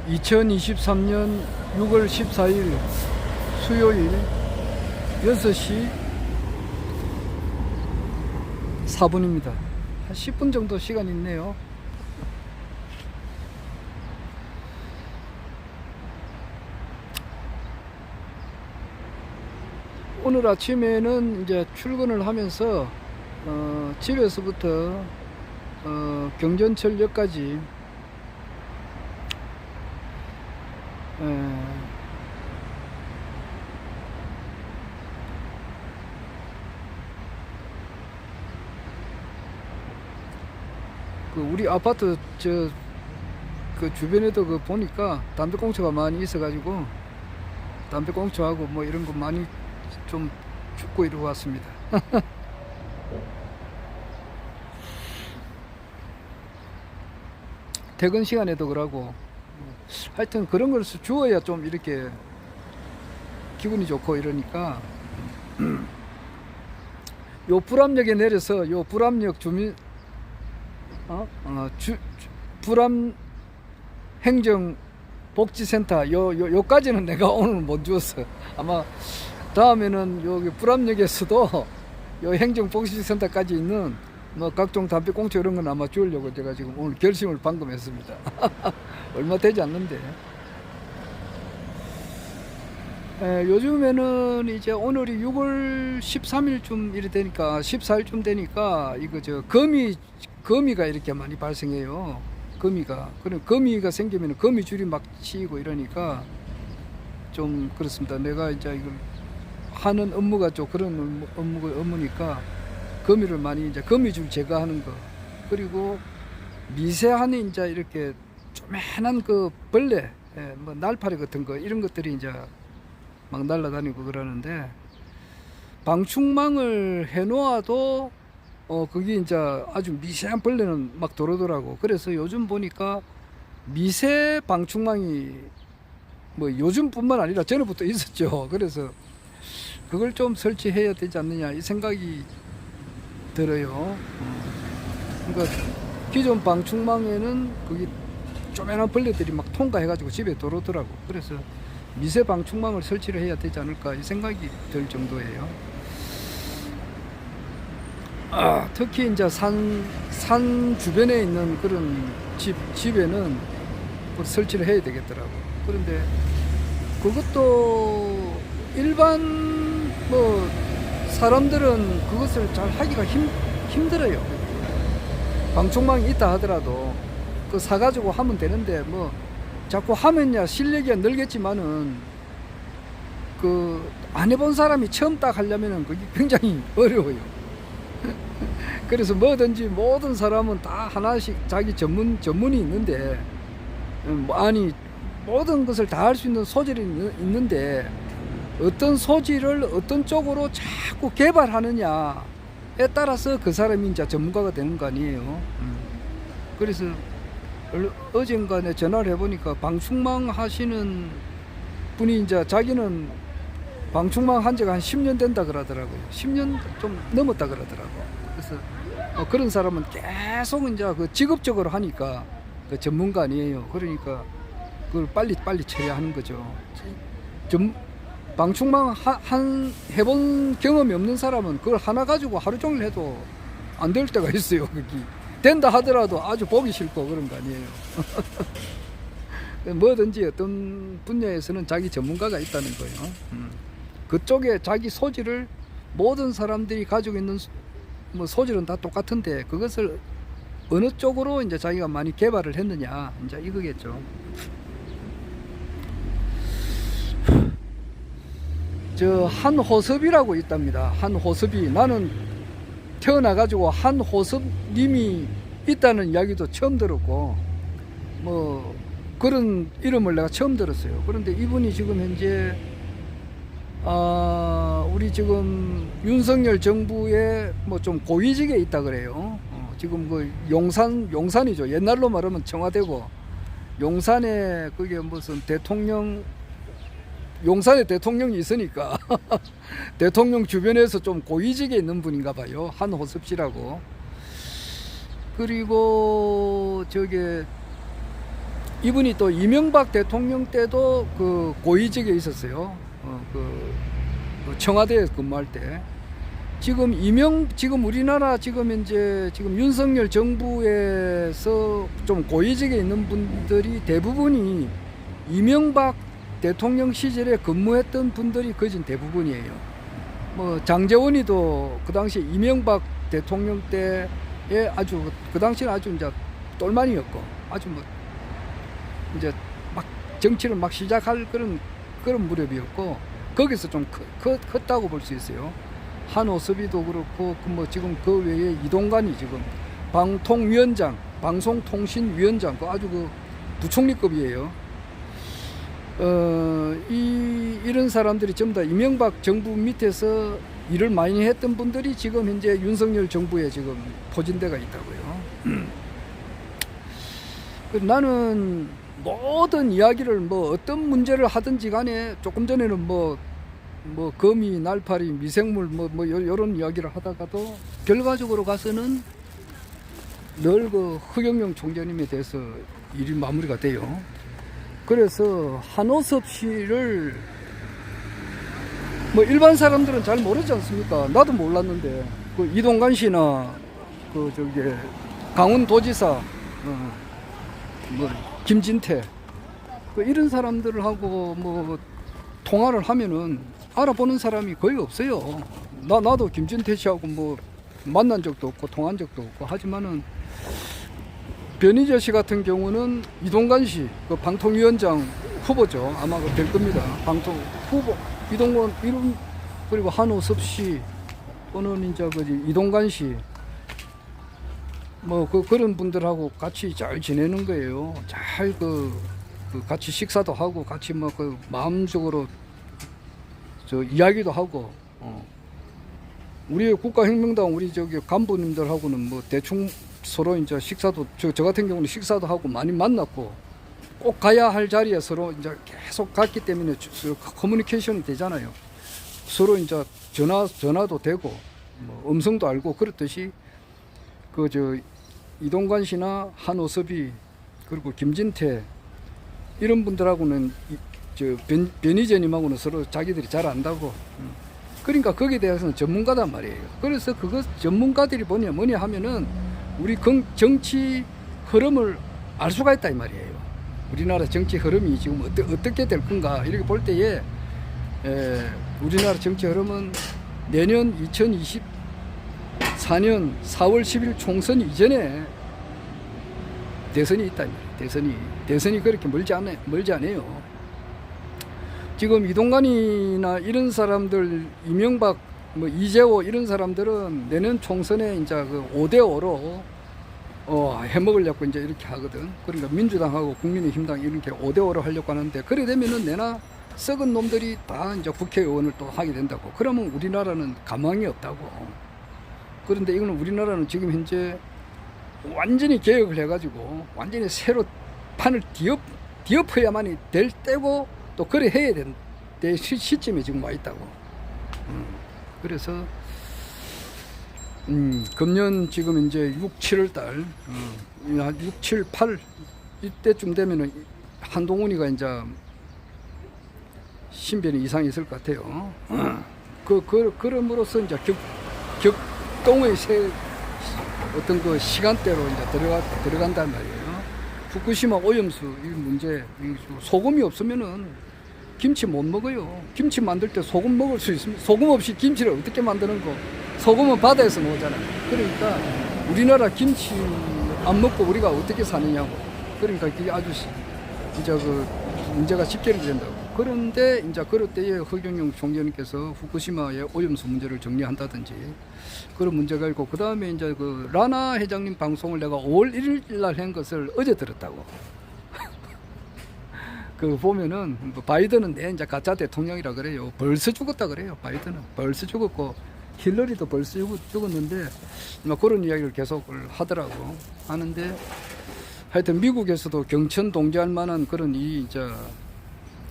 2023년 6월 14일 수요일 6시 4분입니다. 한 10분 정도 시간 있네요. 오늘 아침에는 이제 출근을 하면서 집에서부터 경전철역까지 그 우리 아파트 그 주변에도 그 보니까 담배꽁초가 많이 있어가지고 담배꽁초하고 뭐 이런 거 많이 좀 줍고 이러고 왔습니다. 퇴근 시간에도 그러고 하여튼 그런 걸 주어야 좀 이렇게 기분이 좋고 이러니까 요 불암역에 내려서 요 불암역 주민 불암 행정복지센터 요까지는 내가 오늘 못 주었어. 아마 다음에는 여기 불암역에서도 요 행정복지센터까지 있는 뭐 각종 담배꽁초 이런 건 아마 주려고 제가 지금 오늘 결심을 방금 했습니다. 얼마 되지 않는데. 요즘에는 이제 오늘이 6월 13일쯤 이래 되니까 14일쯤 되니까 이거 거미가 이렇게 많이 발생해요. 거미가 생기면 거미줄이 막 치이고 이러니까 좀 그렇습니다. 내가 이제 이걸 하는 업무가 좀 그런 업무니까 거미를 많이 이제 거미줄 제거하는 거, 그리고 미세한 이제 이렇게 조그만한 그 벌레, 뭐 날파리 같은 거 이런 것들이 이제 막 날아다니고 그러는데 방충망을 해놓아도 그게 이제 아주 미세한 벌레는 막 들어오더라고. 그래서 요즘 보니까 미세 방충망이 뭐 요즘뿐만 아니라 전에부터 있었죠. 그래서 그걸 좀 설치해야 되지 않느냐 이 생각이 들어요. 그러니까 기존 방충망에는 거기 조그만한 벌레들이 막 통과해가지고 집에 들어오더라고. 그래서 미세 방충망을 설치를 해야 되지 않을까 이 생각이 들 정도예요. 특히 이제 산 주변에 있는 그런 집에는 설치를 해야 되겠더라고. 그런데 그것도 일반 뭐 사람들은 그것을 잘 하기가 힘들어요. 방충망이 있다 하더라도 그 사가지고 하면 되는데 뭐 자꾸 하면야 실력이 늘겠지만은 그 안 해본 사람이 처음 딱 하려면은 그게 굉장히 어려워요. 그래서 뭐든지 모든 사람은 다 하나씩 자기 전문이 있는데 아니 모든 것을 다 할 수 있는 소질이 있는데 어떤 소질을 어떤 쪽으로 자꾸 개발하느냐에 따라서 그 사람이 이제 전문가가 되는 거 아니에요. 그래서 어젠간에 전화를 해보니까 방충망 하시는 분이 이제 자기는 방충망 한 지가 한 10년 된다 그러더라고요. 10년 좀 넘었다 그러더라고요. 그래서 그런 사람은 계속 이제 그 직업적으로 하니까 그 전문가 아니에요. 그러니까 그걸 빨리 처리하는 거죠. 방충망 해본 경험이 없는 사람은 그걸 하나 가지고 하루 종일 해도 안 될 때가 있어요. 그게 된다 하더라도 아주 보기 싫고 그런 거 아니에요. 뭐든지 어떤 분야에서는 자기 전문가가 있다는 거예요. 그쪽에 자기 소질을 모든 사람들이 가지고 있는 뭐 소질은 다 똑같은데 그것을 어느 쪽으로 이제 자기가 많이 개발을 했느냐 이제 이거겠죠. 저 한호섭이라고 있답니다. 한호섭이, 나는 태어나가지고 한호섭님이 있다는 이야기도 처음 들었고 뭐 그런 이름을 내가 처음 들었어요. 그런데 이분이 지금 현재 우리 지금 윤석열 정부에 뭐 좀 고위직에 있다 그래요. 지금 그 용산이죠. 옛날로 말하면 청와대고 용산에 그게 무슨 용산에 대통령이 있으니까 대통령 주변에서 좀 고위직에 있는 분인가 봐요. 한호섭 씨라고. 그리고 저게 이분이 또 이명박 대통령 때도 그 고위직에 있었어요. 그 청와대에 근무할 때. 지금 지금 우리나라 지금 윤석열 정부에서 좀 고위직에 있는 분들이 대부분이 이명박 대통령 시절에 근무했던 분들이 거진 대부분이에요. 뭐 장제원이도 그 당시 이명박 대통령 때에 아주 그 당시는 아주 이제 똘만이었고 아주 뭐 이제 막 정치를 막 시작할 그런 무렵이었고 거기서 좀 컸다고 볼 수 있어요. 한오섭이도 그렇고 뭐 지금 그 외에 이동관이 지금 방통위원장, 방송통신위원장 그 아주 그 부총리급이에요. 이런 사람들이 전부 다 이명박 정부 밑에서 일을 많이 했던 분들이 지금 현재 윤석열 정부에 지금 포진대가 있다고요. 나는 모든 이야기를 뭐 어떤 문제를 하든지 간에 조금 전에는 뭐 거미, 날파리, 미생물 요런 이야기를 하다가도 결과적으로 가서는 늘 그 허경영 총재님에 대해서 일이 마무리가 돼요. 그래서 한오섭 씨를 뭐 일반 사람들은 잘 모르지 않습니까? 나도 몰랐는데 그 이동관 씨나 그 저기 강원도지사 뭐 김진태 그 이런 사람들하고 뭐 통화를 하면은 알아보는 사람이 거의 없어요. 나도 김진태 씨하고 뭐 만난 적도 없고 통화한 적도 없고 하지만은 변희재 씨 같은 경우는 이동관 씨, 그 방통위원장 후보죠. 아마 될 겁니다. 방통 후보 이동관 이름 그리고 한오섭 씨 또는 이제 그 이동관 씨 뭐 그런 분들하고 같이 잘 지내는 거예요. 잘 같이 식사도 하고 같이 뭐 그 마음적으로 저 이야기도 하고 우리 국가혁명당 우리 저기 간부님들하고는 뭐 대충 서로 이제 식사도 저 같은 경우는 식사도 하고 많이 만났고 꼭 가야 할 자리에 서로 이제 계속 갔기 때문에 커뮤니케이션이 되잖아요. 서로 이제 전화도 되고 뭐 음성도 알고 그렇듯이 그 저 이동관 씨나 한오섭이 그리고 김진태 이런 분들하고는 변희재님하고는 서로 자기들이 잘 안다고. 그러니까 거기에 대해서는 전문가단 말이에요. 그래서 그거 전문가들이 뭐냐 하면은 우리 정치 흐름을 알 수가 있다 이 말이에요. 우리나라 정치 흐름이 지금 어떻게 될 건가 이렇게 볼 때에 우리나라 정치 흐름은 내년 2024년 4월 10일 총선 이전에 대선이 있다 이 말이에요. 대선이 그렇게 멀지 않아요. 지금 이동관이나 이런 사람들, 이명박, 뭐 이재호 이런 사람들은 내년 총선에 이제 그 5대5로 해먹으려고 이제 이렇게 하거든. 그러니까 민주당하고 국민의힘당 이렇게 5대5로 하려고 하는데 그래 되면은 내나 썩은 놈들이 다 이제 국회의원을 또 하게 된다고. 그러면 우리나라는 가망이 없다고. 그런데 이거는 우리나라는 지금 현재 완전히 개혁을 해가지고 완전히 새로 판을 뒤엎어야만이 될 때고 또 그래 해야 될 시점에 지금 와 있다고. 그래서 금년 지금 이제 6, 7월 달 6, 7, 8 이때쯤 되면은 한동훈이가 이제 신변이 이상이 있을 것 같아요. 그럼으로써 이제 격동의 어떤 그 시간대로 이제 들어간단 말이에요. 후쿠시마 오염수 이 문제, 소금이 없으면은 김치 못 먹어요. 김치 만들 때 소금 먹을 수 있으면 소금 없이 김치를 어떻게 만드는 거? 소금은 바다에서 나오잖아요. 그러니까 우리나라 김치 안 먹고 우리가 어떻게 사느냐고. 그러니까 그게 아주 이제 그 문제가 직결이 된다고. 그런데 이제 그럴 때에 허경영 총재님께서 후쿠시마의 오염수 문제를 정리한다든지 그런 문제가 있고, 그 다음에 이제 그 라나 회장님 방송을 내가 5월 1일 날 한 것을 어제 들었다고. 그 보면은 바이든은 이제 가짜 대통령이라 그래요. 벌써 죽었다 그래요. 바이든은 벌써 죽었고 힐러리도 벌써 죽었는데 그런 이야기를 계속 하더라고. 하는데 하여튼 미국에서도 경천 동지할 만한 그런 일이 이제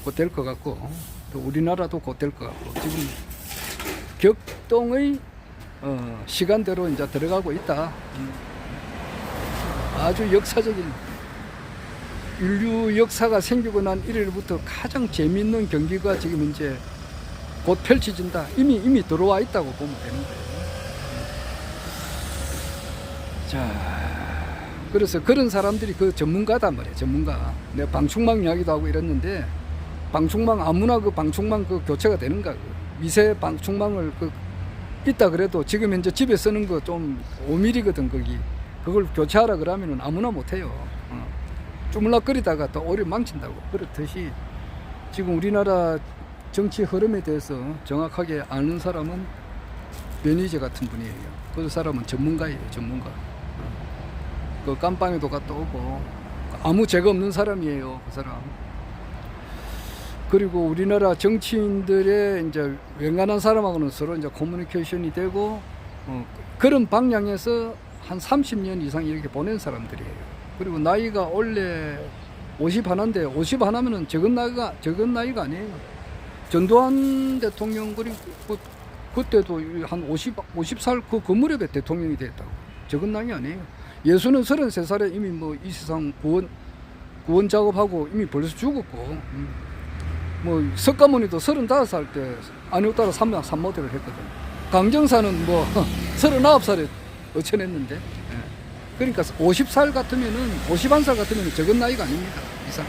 곧 될 것 같고, 또 우리나라도 곧 될 것 같고, 지금 격동의 시간대로 이제 들어가고 있다. 아주 역사적인 인류 역사가 생기고 난 이래부터 가장 재미있는 경기가 지금 이제 곧 펼쳐진다. 이미 들어와 있다고 보면 되는 거예요. 자, 그래서 그런 사람들이 그 전문가단 말이에요. 전문가. 내가 방충망 이야기도 하고 이랬는데, 방충망 아무나 그 방충망 그 교체가 되는가? 그 미세 방충망을 그 있다 그래도 지금 현재 집에 쓰는 거 좀 5mm거든 거기. 그걸 교체하라 그러면은 아무나 못해요. 주물럭거리다가 또 오래 망친다고. 그렇듯이 지금 우리나라 정치 흐름에 대해서 정확하게 아는 사람은 변희재 같은 분이에요. 그 사람은 전문가예요. 전문가. 그 깜빵에도 갔다 오고 아무 죄가 없는 사람이에요. 그 사람. 그리고 우리나라 정치인들의 이제 웬간한 사람하고는 서로 이제 커뮤니케이션이 되고 그런 방향에서 한 30년 이상 이렇게 보낸 사람들이에요. 그리고 나이가 원래 50 하나인데 50 하나면은 적은 나이가 아니에요. 전두환 대통령 그리고 그때도 한 50살 그 무렵에 대통령이 됐다고. 적은 나이 아니에요. 예수는 33살에 이미 뭐 이 세상 구원 작업하고 이미 벌써 죽었고, 뭐 석가모니도 35살 때 안녕 따라 산모대를 했거든. 강정사는 뭐 39살에 어천했는데, 그러니까 50살 같으면은 51살 같으면은 적은 나이가 아닙니다. 이상.